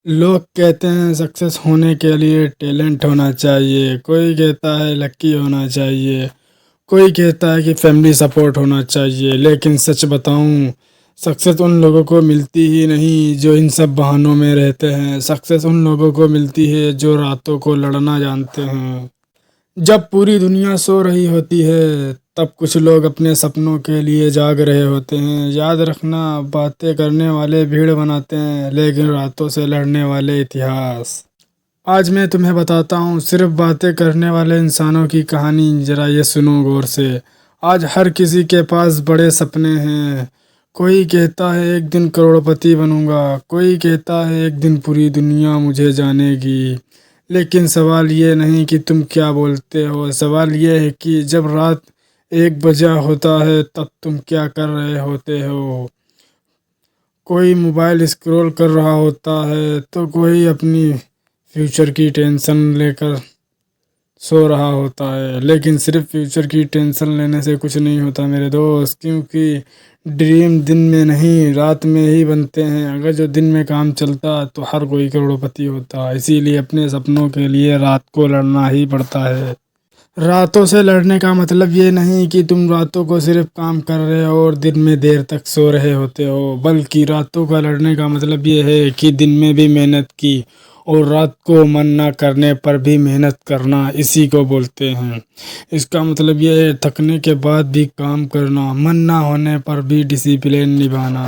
लोग कहते हैं सक्सेस होने के लिए टैलेंट होना चाहिए, कोई कहता है लकी होना चाहिए, कोई कहता है कि फैमिली सपोर्ट होना चाहिए। लेकिन सच बताऊं, सक्सेस उन लोगों को मिलती ही नहीं जो इन सब बहानों में रहते हैं। सक्सेस उन लोगों को मिलती है जो रातों को लड़ना जानते हैं। जब पूरी दुनिया सो रही होती है तब कुछ लोग अपने सपनों के लिए जाग रहे होते हैं। याद रखना, बातें करने वाले भीड़ बनाते हैं लेकिन रातों से लड़ने वाले इतिहास। आज मैं तुम्हें बताता हूँ सिर्फ बातें करने वाले इंसानों की कहानी। जरा ये सुनो गौर से। आज हर किसी के पास बड़े सपने हैं। कोई कहता है एक दिन करोड़पति बनूंगा, कोई कहता है एक दिन पूरी दुनिया मुझे जानेगी। लेकिन सवाल ये नहीं कि तुम क्या बोलते हो, सवाल ये है कि जब रात 1 बजा होता है तब तुम क्या कर रहे होते हो। कोई मोबाइल स्क्रॉल कर रहा होता है तो कोई अपनी फ्यूचर की टेंशन लेकर सो रहा होता है। लेकिन सिर्फ फ्यूचर की टेंशन लेने से कुछ नहीं होता मेरे दोस्त, क्योंकि ड्रीम दिन में नहीं रात में ही बनते हैं। अगर जो दिन में काम चलता तो हर कोई करोड़पति होता। इसीलिए अपने सपनों के लिए रात को लड़ना ही पड़ता है। रातों से लड़ने का मतलब ये नहीं कि तुम रातों को सिर्फ काम कर रहे हो और दिन में देर तक सो रहे होते हो, बल्कि रातों का लड़ने का मतलब ये है कि दिन में भी मेहनत की और रात को मन ना करने पर भी मेहनत करना। इसी को बोलते हैं। इसका मतलब ये है थकने के बाद भी काम करना, मन ना होने पर भी डिसिप्लिन निभाना,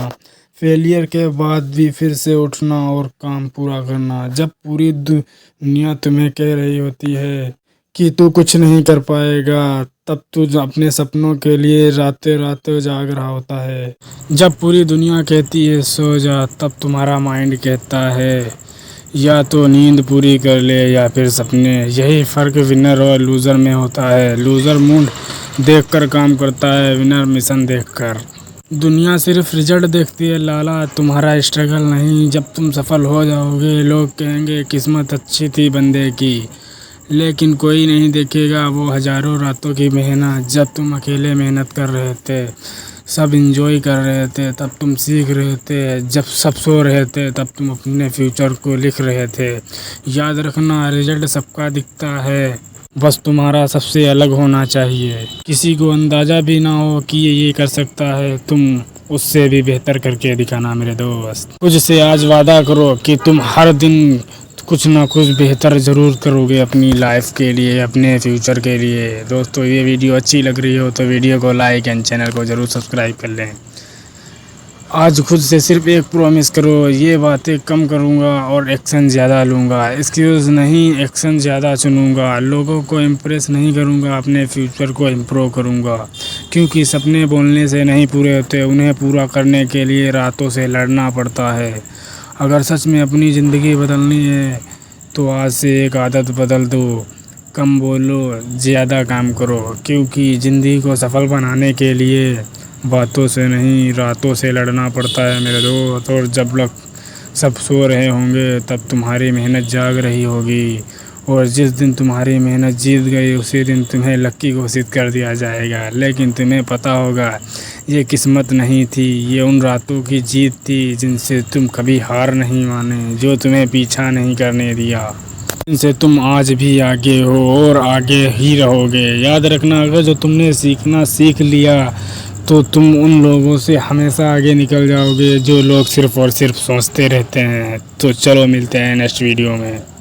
फेलियर के बाद भी फिर से उठना और काम पूरा करना। जब पूरी दुनिया तुम्हें कह रही होती है कि तू कुछ नहीं कर पाएगा, तब तू अपने सपनों के लिए रातें रातें जाग रहा होता है। जब पूरी दुनिया कहती है सो जा, तब तुम्हारा माइंड कहता है या तो नींद पूरी कर ले या फिर सपने। यही फ़र्क विनर और लूज़र में होता है। लूज़र मूड देखकर काम करता है, विनर मिशन देखकर। दुनिया सिर्फ रिजल्ट देखती है लाला, तुम्हारा स्ट्रगल नहीं। जब तुम सफल हो जाओगे लोग कहेंगे किस्मत अच्छी थी बंदे की, लेकिन कोई नहीं देखेगा वो हज़ारों रातों की मेहनत। जब तुम अकेले मेहनत कर रहे थे, सब एंजॉय कर रहे थे, तब तुम सीख रहे थे। जब सब सो रहे थे तब तुम अपने फ्यूचर को लिख रहे थे। याद रखना, रिजल्ट सबका दिखता है, बस तुम्हारा सबसे अलग होना चाहिए। किसी को अंदाज़ा भी ना हो कि ये कर सकता है, तुम उससे भी बेहतर करके दिखाना मेरे दोस्त। खुद से आज वादा करो कि तुम हर दिन कुछ ना कुछ बेहतर ज़रूर करोगे अपनी लाइफ के लिए, अपने फ्यूचर के लिए। दोस्तों, ये वीडियो अच्छी लग रही हो तो वीडियो को लाइक एंड चैनल को ज़रूर सब्सक्राइब कर लें। आज खुद से सिर्फ एक प्रॉमिस करो, ये बातें कम करूँगा और एक्शन ज़्यादा लूँगा। एक्सक्यूज़ नहीं, एक्शन ज़्यादा चुनूँगा। लोगों को इम्प्रेस नहीं करूँगा, अपने फ्यूचर को इम्प्रूव करूँगा। क्योंकि सपने बोलने से नहीं पूरे होते, उन्हें पूरा करने के लिए रातों से लड़ना पड़ता है। अगर सच में अपनी ज़िंदगी बदलनी है तो आज से एक आदत बदल दो, कम बोलो ज़्यादा काम करो। क्योंकि ज़िंदगी को सफल बनाने के लिए बातों से नहीं रातों से लड़ना पड़ता है मेरे दोस्त। और जब लोग सब सो रहे होंगे तब तुम्हारी मेहनत जाग रही होगी, और जिस दिन तुम्हारी मेहनत जीत गई उसी दिन तुम्हें लक्की घोषित कर दिया जाएगा। लेकिन तुम्हें पता होगा ये किस्मत नहीं थी, ये उन रातों की जीत थी जिनसे तुम कभी हार नहीं माने, जो तुम्हें पीछा नहीं करने दिया, जिनसे तुम आज भी आगे हो और आगे ही रहोगे। याद रखना, अगर जो तुमने सीखना सीख लिया तो तुम उन लोगों से हमेशा आगे निकल जाओगे जो लोग सिर्फ़ और सिर्फ सोचते रहते हैं। तो चलो मिलते हैं नेक्स्ट वीडियो में।